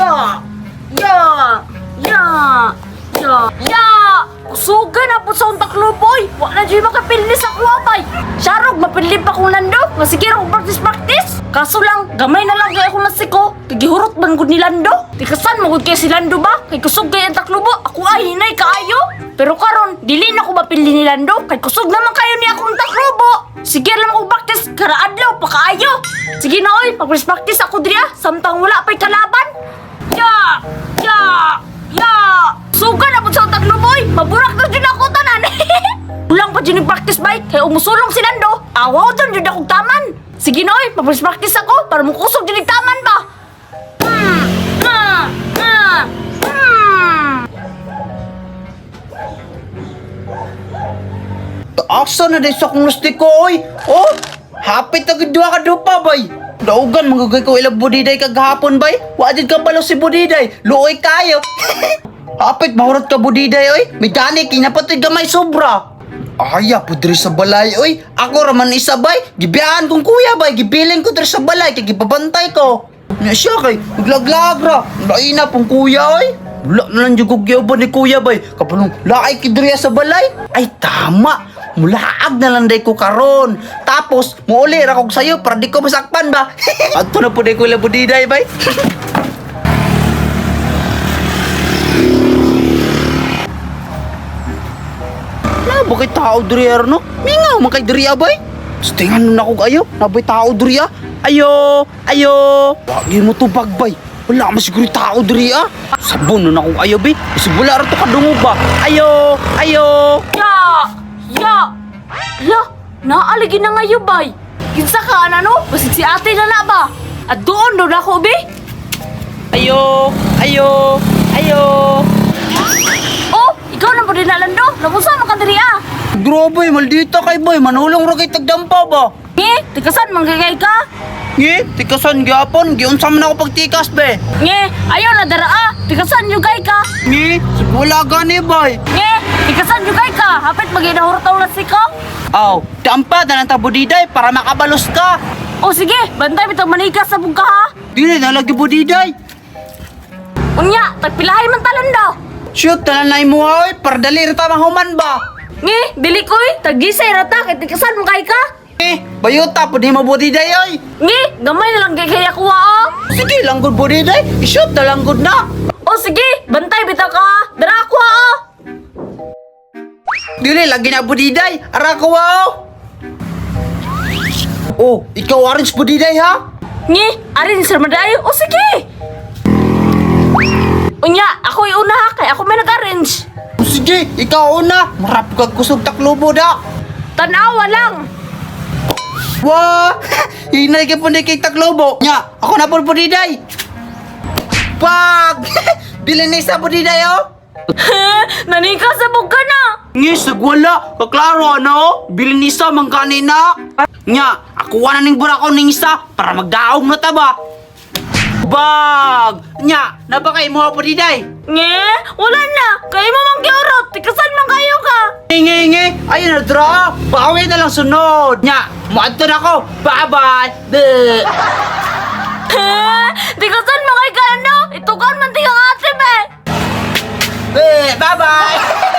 Ya! Ya! Ya! Ya! Ya! Kusugan na po sa untak luboy. Wa na dyan makapilin sa kuwabay. Syarog, mapilin pa kong Lando. Masigiro kong practice. Kaso lang, gamay na lang kaya akong nasiko. Kagihurot man gud ni Lando. Tikasan magud kaya si Lando ba? Kay kusog kaya ang taklubo. Ako ay hinay kaayo. Pero karon, dili na ko mapili ni Lando. Kay kusog naman kayo ni akong taklubo. Sige lang ako practice. Karaadlaw pa kaayo. Sige na oy, pag-practice ako diriya. Samtang wala pa'y kalaban. Ya! Ya! Ya! Suga na po sa utak luboy! Maburak na dyan ako tanan! Ulang pa dyan yung practice bike kaya umusulong si Lando. Awaw dyan dyan akong taman. Sige na oy, mag-practice ako para mukusog dyan yung taman ba? Asa na din sa kong lustiko, oy? Oh, hapit na gudwa ka dupa, bay. Daugan, magagay ko ilang budiday kagahapon, bay. Wajid ka pala si budiday. Luoy kayo. Hapit, mahurot ka budiday, oy. May gani, kinapatid gamay sobra. Aya, pudri sa balay, oy. Ako raman isa, bay. Gibiyahan kong kuya, bay. Gibiling ko diri sa balay, kaya gipabantay ko. Nga siya, kay. Maglaglag ra. Laina pong kuya, oy. Wala na lang yung ba ni kuya, bay. Kapalong laay kidriya sa balay. Ay, tama. Mulaag na lang day ko karon. Tapos, muuli ra kog sayo para di ko masakpan ba. Adto na po day ko ilang budiday, bay. Labo kay tao diriya no? Mingaw man kay diriya, bay. Stingan na ko kayo. Nabay tao diriya. Ayo, ayo. Wagi mo tubag, bay. Wala man siguro tao diriya. Sabon na ako ayo, bay. Kasi wala ra to kadungog ba. Ayo, ayo. Ya! Ya! La! Naaligi na ngayon bay. Kinsa ka na no? Basig si ate na na ba? At doon ako be? Ayo, ayo, ayo. Oh! Ikaw na po din na Lando. Namusa man ka diri ah. Grabe, maldita kay boy. Manulong ra kay tagdampa ba? Nge, tikasan manggagay ka? Ngi, tikasan gyapon. Giunsa man ako pagtikas be. Nge, ayaw na dara ah. Tikasan yugay ka. Ngi, wala gani boy. Nge, tikasan yugay ka. Hapit maginahurtaw na sikaw. Aw, tampa na ng tabudiday para makabalos ka. O sige, bantay bitang manikas sa bugka ha. Dili na lagi budiday. Unya, tagpilahay man talan daw. Shoot, talanay mo ay para dali ra ta mahuman ba. Nge, dili ko eh. Tagisay rata kay tikasan mo kay ka. Bayuta po di mabudiday ay. Nge, gamay na lang kaya kuha oh. Sige, langgod budiday. I-shoot na langgod na. O sige, bantay bitaw ka ha. Dara ako ha oh. Dili, lagi na budiday. Ara ko wow. Oh, ikaw orange budiday ha? Nge, arin sir madayo. O sige. Unya, ako yung una ha. Kaya ako may nag-arrange. Sige, ikaw una. Marap kag kusog taklobo da. Tanawa lang. Wah, hinay ka po na kay taklobo. Nya, ako na po budiday. Pag! Dili na isa budiday oh. Nanika sa bugka na. Ngis, nagwala. Kaklaro, ano? Bilin isa, mangkani na. Nya, ako na ning burakon ning isa para magdaog na taba. Bag! Nya, nabakay mo po diday. Nge, wala na. Kaya mo mang giurot. Tikasan man kayo ka. Nge, ayun na dra. Bawi na lang sunod. Nya, muadto na ko. Bye-bye. Bleh. Tikasan man kayo ka ano? Itukan man tikang ate be. Bleh, bye-bye.